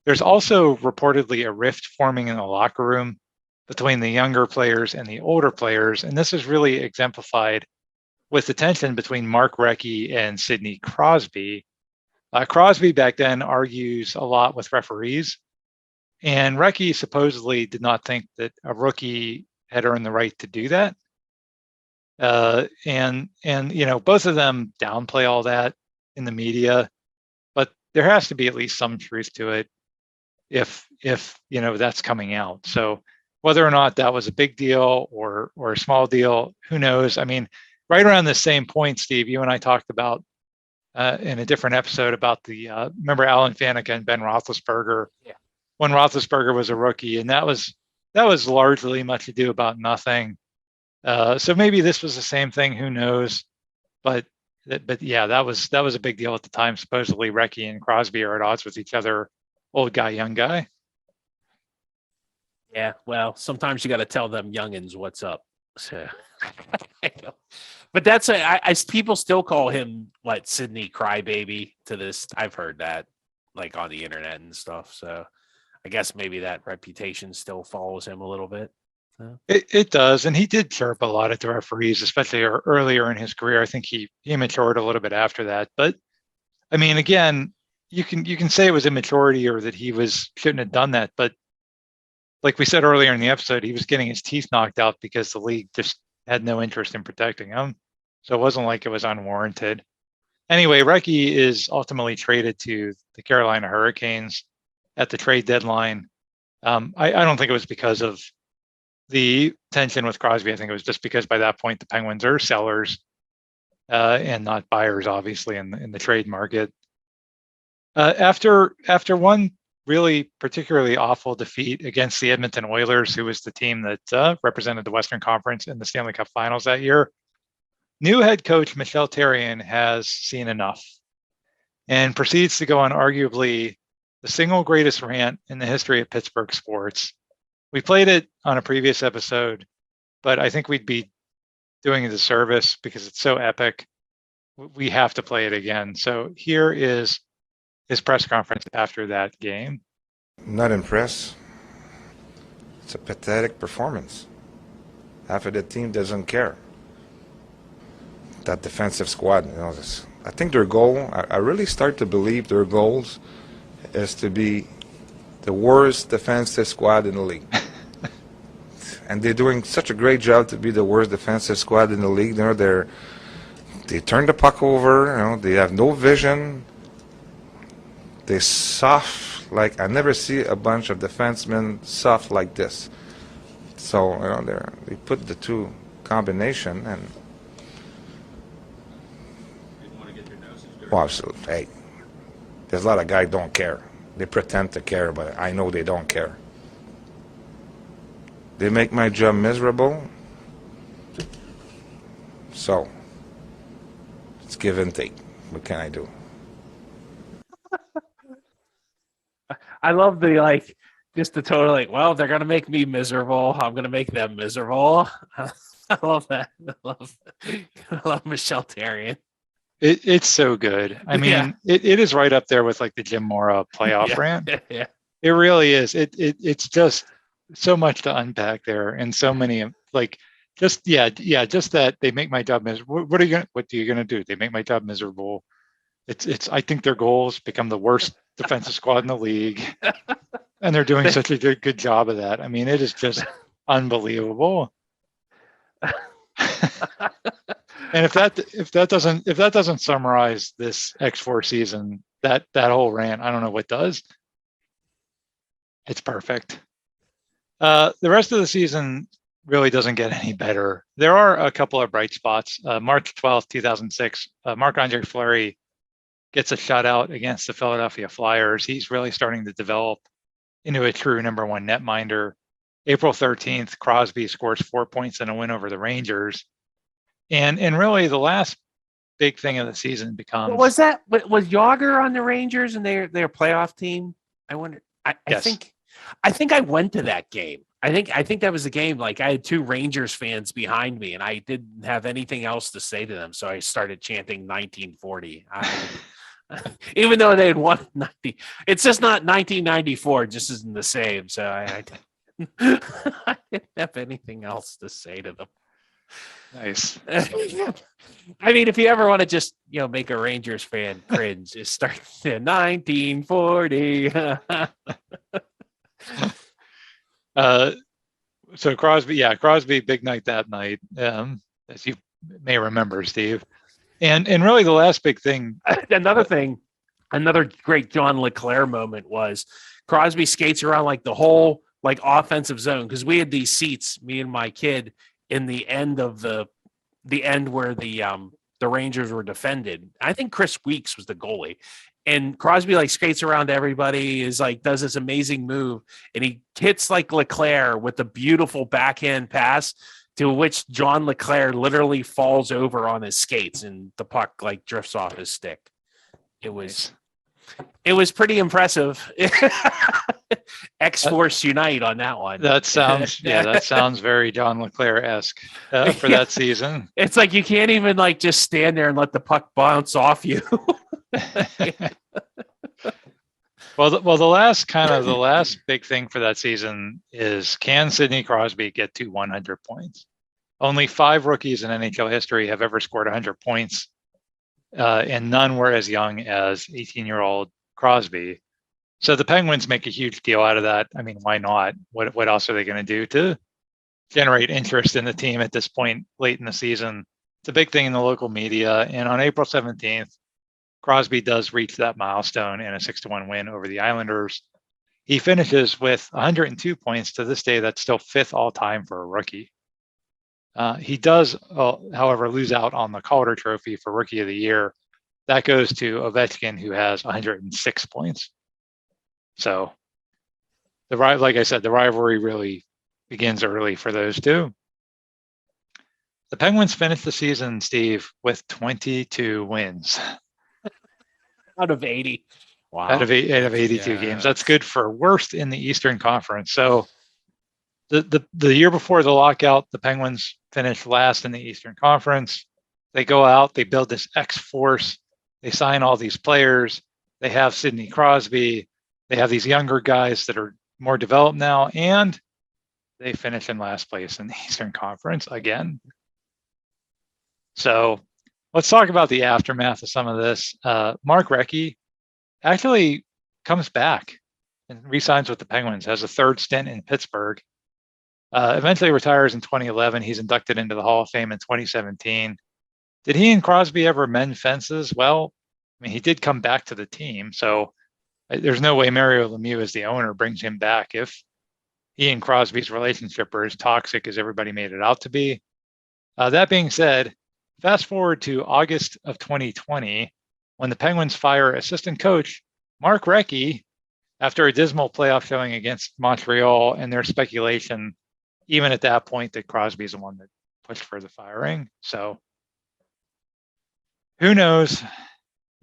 There's also reportedly a rift forming in the locker room between the younger players and the older players, and this is really exemplified with the tension between Mark Recchi and Sidney Crosby. Crosby back then argues a lot with referees, and Recchi supposedly did not think that a rookie had earned the right to do that. And both of them downplay all that in the media, but there has to be at least some truth to it if that's coming out. So whether or not that was a big deal or a small deal, who knows? I mean, right around the same point, Steve, you and I talked about in a different episode about remember Alan Faneca and Ben Roethlisberger when Roethlisberger was a rookie, and that was largely much ado about nothing. So maybe this was the same thing. Who knows? But yeah, that was a big deal at the time. Supposedly, Recchi and Crosby are at odds with each other, old guy, young guy. Yeah, well, sometimes you got to tell them youngins what's up. So, but that's people still call him Sidney Crybaby to this. I've heard that on the internet and stuff. So I guess maybe that reputation still follows him a little bit. It does, and he did chirp a lot at the referees, especially earlier in his career. I think he matured a little bit after that. But I mean, again, you can say it was immaturity or that he shouldn't have done that. But like we said earlier in the episode, he was getting his teeth knocked out because the league just had no interest in protecting him. So it wasn't like it was unwarranted. Anyway, Recchi is ultimately traded to the Carolina Hurricanes at the trade deadline. I don't think it was because of the tension with Crosby. I think it was just because by that point the Penguins are sellers and not buyers, obviously, in the trade market. After one really particularly awful defeat against the Edmonton Oilers, who was the team that represented the Western Conference in the Stanley Cup Finals that year, new head coach Michel Therrien has seen enough and proceeds to go on arguably the single greatest rant in the history of Pittsburgh sports. We played it on a previous episode, but I think we'd be doing a disservice because it's so epic. We have to play it again. So here is his press conference after that game. Not impressed. It's a pathetic performance. Half of the team doesn't care. That defensive squad, I think their goal, I really start to believe their goals is to be the worst defensive squad in the league. And they're doing such a great job to be the worst defensive squad in the league. They turn the puck over, they have no vision. They're soft, like I never see a bunch of defensemen soft like this. So, they put the two combination and well, hey, there's a lot of guys don't care. They pretend to care, but I know they don't care. They make my job miserable. So, it's give and take. What can I do? I love the just the total well, they're gonna make me miserable. I'm gonna make them miserable. I love that. I love Michel Therrien. It's so good. I mean, it is right up there with like the Jim Mora playoff rant. Yeah. It really is. It's just so much to unpack there, and so many just that they make my job miserable. What are you gonna do? They make my job miserable. It's I think their goals become the worst defensive squad in the league, and they're doing such a good job of that. I mean, it is just unbelievable. And if that doesn't summarize this X4 season, that whole rant, I don't know what does. It's perfect. The rest of the season really doesn't get any better. There are a couple of bright spots. March 12th, 2006, Marc-Andre Fleury gets a shutout against the Philadelphia Flyers. He's really starting to develop into a true number one netminder. April 13th, Crosby scores 4 points in a win over the Rangers. And really the last big thing of the season becomes... Was Yager on the Rangers and their playoff team? I wonder. Yes. I think I went to that game. I think that was the game. Like I had two Rangers fans behind me and I didn't have anything else to say to them. So I started chanting 1940. Even though they had won 90. It's just not 1994. It just isn't the same. So I didn't have anything else to say to them. Nice. I mean, if you ever want to just make a Rangers fan cringe, just start in 1940. So Crosby, big night that night, as you may remember, Steve. And really the last big thing. Another great John LeClair moment was Crosby skates around like the whole offensive zone because we had these seats, me and my kid, in the end of the end where the Rangers were defended. I think Chris Weeks was the goalie. And Crosby skates around everybody, does this amazing move, and he hits LeClair with a beautiful backhand pass to which John LeClair literally falls over on his skates and the puck drifts off his stick. It was pretty impressive. X-Force Unite on that one. That sounds very John LeClair-esque for that season. It's like you can't even just stand there and let the puck bounce off you. Well, the last big thing for that season is, can Sidney Crosby get to 100 points? Only 5 rookies in NHL history have ever scored 100 points, and none were as young as 18-year-old Crosby. So the Penguins make a huge deal out of that. I mean, why not? What else are they going to do to generate interest in the team at this point late in the season? It's a big thing in the local media. And on April 17th, Crosby does reach that milestone in a 6-1 win over the Islanders. He finishes with 102 points. To this day, that's still 5th all-time for a rookie. He does, however, lose out on the Calder Trophy for Rookie of the Year. That goes to Ovechkin, who has 106 points. So, like I said, the rivalry really begins early for those two. The Penguins finished the season, Steve, with 22 wins. Out of 80. Wow. Out of 82 games. That's good for worst in the Eastern Conference. So the year before the lockout, the Penguins finished last in the Eastern Conference. They go out, they build this X-Force, they sign all these players. They have Sidney Crosby. They have these younger guys that are more developed now, and they finish in last place in the Eastern Conference again. So let's talk about the aftermath of some of this. Mark Recchi actually comes back and re-signs with the Penguins, has a third stint in Pittsburgh. Eventually retires in 2011. He's inducted into the Hall of Fame in 2017. Did he and Crosby ever mend fences? Well, I mean, he did come back to the team, so there's no way Mario Lemieux, as the owner, brings him back if he and Crosby's relationship are as toxic as everybody made it out to be. That being said, fast forward to August of 2020, when the Penguins fire assistant coach Mark Recchi after a dismal playoff showing against Montreal, and there's speculation, even at that point, that Crosby is the one that pushed for the firing. So who knows?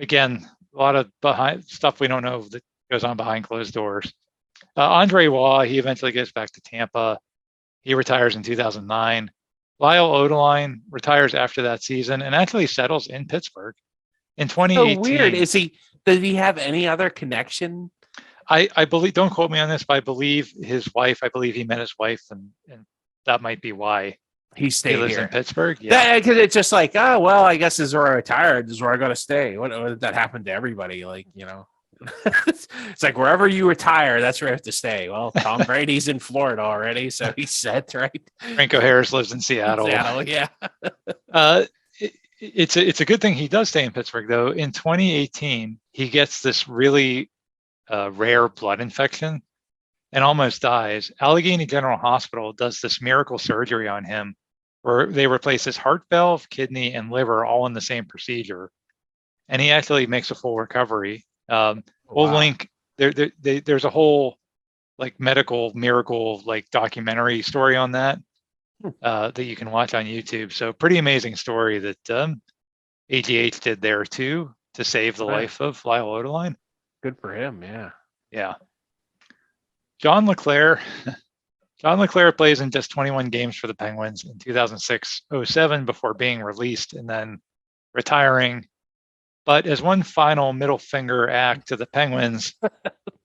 Again, a lot of behind stuff we don't know that goes on behind closed doors. Andre Waugh, he eventually gets back to Tampa. He retires in 2009. Lyle Odeline retires after that season and actually settles in Pittsburgh in 2018. So weird. Does he have any other connection? I believe, don't quote me on this, but I believe he met his wife, and that might be why He he stayed lives here. in Pittsburgh. Yeah. Because it's just like, oh, well, I guess this is where I retired. This is where I got to stay. What that happened to everybody. Like, it's like wherever you retire, that's where you have to stay. Well, Tom Brady's in Florida already, so he's set, right? Franco Harris lives in Seattle. Yeah. It's a good thing he does stay in Pittsburgh, though. In 2018, he gets this really rare blood infection and almost dies. Allegheny General Hospital does this miracle surgery on him where they replace his heart valve, kidney, and liver all in the same procedure. And he actually makes a full recovery. We'll link there's a whole like medical miracle like documentary story on that that you can watch on YouTube. So pretty amazing story that AGH did there too to save the life of Lyle Odeline. Good for him. Yeah. John LeClair. John LeClair plays in just 21 games for the Penguins in 2006-07 before being released and then retiring. But as one final middle finger act to the Penguins,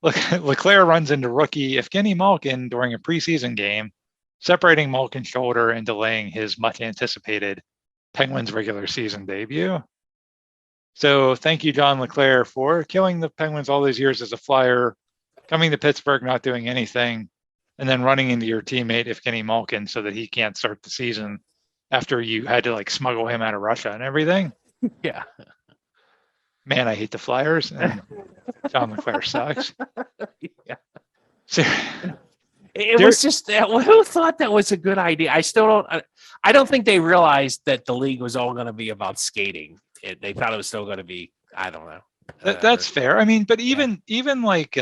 LeClair runs into rookie Evgeny Malkin during a preseason game, separating Malkin's shoulder and delaying his much anticipated Penguins regular season debut. So thank you, John LeClair, for killing the Penguins all those years as a Flyer, coming to Pittsburgh, not doing anything, and then running into your teammate Evgeny Malkin so that he can't start the season after you had to like smuggle him out of Russia and everything. Yeah. Man, I hate the Flyers, and John LeClair sucks. Yeah. So, It was just who thought that was a good idea? I don't think they realized that the league was all going to be about skating. They thought it was still going to be, I don't know. that's fair. I mean, but even like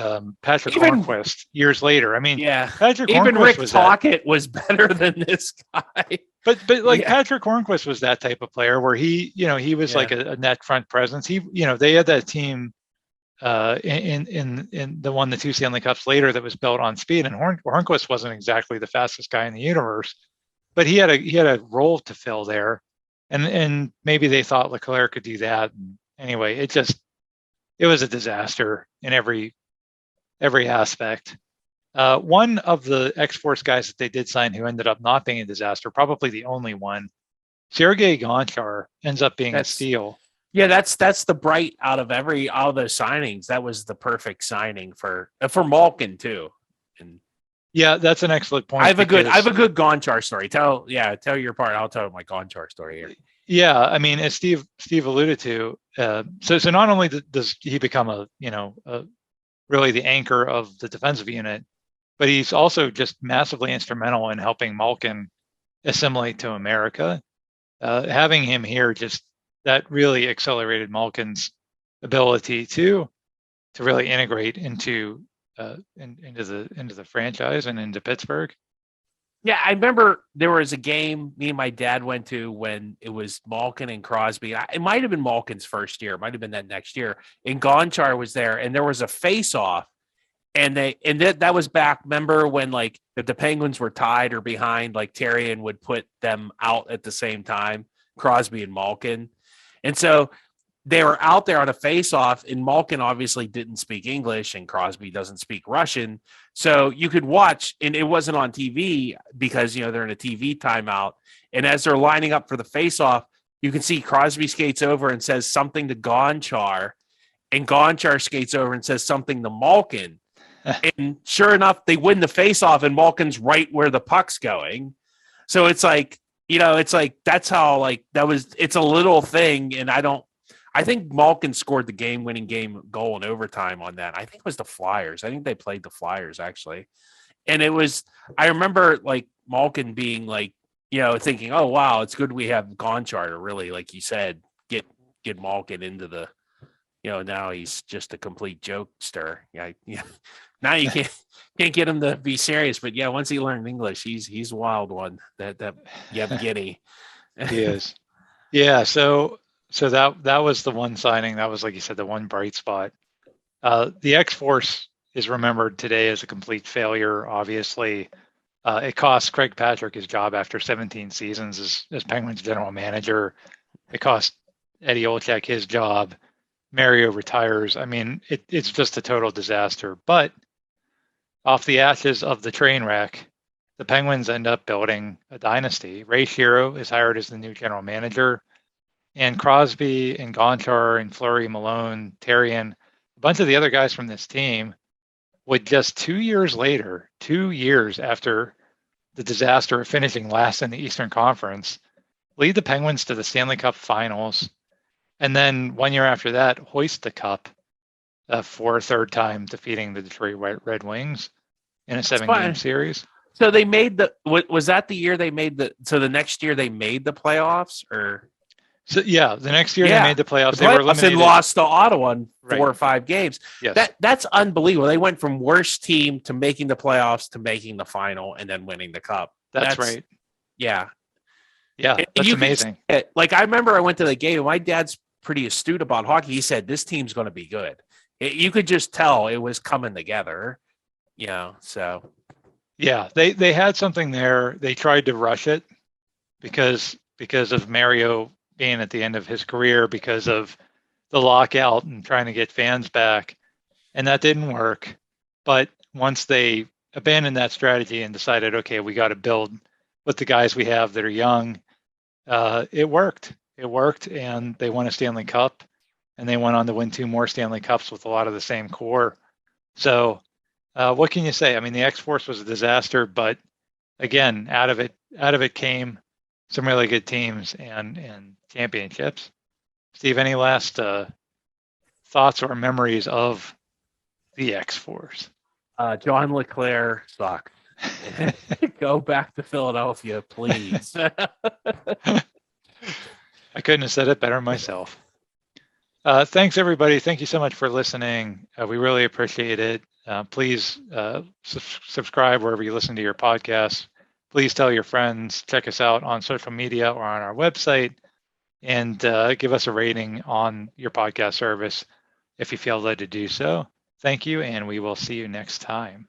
Patrick Hornquist years later. I mean, yeah, Patrick even Hornquist Rick was Tocchet was better than this guy. But like Yeah. Patrick Hornquist was that type of player where he was like a net front presence. They had that team in the 2 Stanley Cups later that was built on speed, and Hornquist wasn't exactly the fastest guy in the universe, but he had a role to fill there, and maybe they thought LeClair could do that. And anyway, it was a disaster in every aspect. One of the X-Force guys that they did sign who ended up not being a disaster, probably the only one, Sergei Gonchar, ends up being a steal. Yeah, that's the bright out of all those signings. That was the perfect signing for Malkin too. And yeah, that's an excellent point. I have a good Gonchar story. Tell your part. I'll tell my Gonchar story here. Yeah, I mean, as Steve alluded to, so not only does he become really the anchor of the defensive unit, but he's also just massively instrumental in helping Malkin assimilate to America. Having him here that really accelerated Malkin's ability to really integrate into the franchise and into Pittsburgh. Yeah, I remember there was a game me and my dad went to when it was Malkin and Crosby. It might have been Malkin's first year. It might have been that next year. And Gonchar was there, and there was a face-off. And that was back, remember when like if the Penguins were tied or behind, like Therrien would put them out at the same time, Crosby and Malkin. And so they were out there on a face-off, and Malkin obviously didn't speak English, and Crosby doesn't speak Russian. So you could watch, and it wasn't on TV because, they're in a TV timeout. And as they're lining up for the face-off, you can see Crosby skates over and says something to Gonchar, and Gonchar skates over and says something to Malkin. And sure enough, they win the face-off, and Malkin's right where the puck's going. So it's like, that's how, it's a little thing. And I think Malkin scored the game-winning goal in overtime on that. I think it was the Flyers. I think they played the Flyers, actually. And I remember, Malkin being thinking, oh, wow, it's good we have Gonchar to really, like you said, get Malkin into the, now he's just a complete jokester. Yeah. Now you can't get him to be serious, but once he learned English, he's a wild one. That Yevgeny. He is. Yeah. So that was the one signing. That was, like you said, the one bright spot. The X-Force is remembered today as a complete failure. Obviously, it cost Craig Patrick his job after 17 seasons as Penguins general manager. It cost Eddie Olczyk his job. Mario retires. I mean, it's just a total disaster. But off the ashes of the train wreck, the Penguins end up building a dynasty. Ray Shero is hired as the new general manager, and Crosby and Gonchar and Fleury, Malone, Therrien, a bunch of the other guys from this team would just 2 years later, 2 years after the disaster of finishing last in the Eastern Conference, lead the Penguins to the Stanley Cup Finals, and then 1 year after that, hoist the cup for a third time, defeating the Detroit Red Wings in a 7-game series. So they made was that the year they made the next year they made the playoffs, or? So the next year they made the playoffs. They were eliminated and lost to Ottawa in 4 or 5 games. Yes. That's unbelievable. They went from worst team to making the playoffs to making the final and then winning the cup. That's right. Yeah. Yeah, that's amazing. I remember I went to the game. My dad's pretty astute about hockey. He said, this team's going to be good. You could just tell it was coming together, so. Yeah, they had something there. They tried to rush it because of Mario being at the end of his career, because of the lockout and trying to get fans back. And that didn't work. But once they abandoned that strategy and decided, okay, we got to build with the guys we have that are young, it worked. It worked, and they won a Stanley Cup, and they went on to win 2 more Stanley Cups with a lot of the same core. So what can you say? I mean, the X-Force was a disaster, but again, out of it came some really good teams and championships. Steve, any last thoughts or memories of the X-Force? John LeClair sucks. Go back to Philadelphia, please. I couldn't have said it better myself. Thanks, everybody. Thank you so much for listening. We really appreciate it. Please subscribe wherever you listen to your podcasts. Please tell your friends. Check us out on social media or on our website, and give us a rating on your podcast service if you feel led to do so. Thank you, and we will see you next time.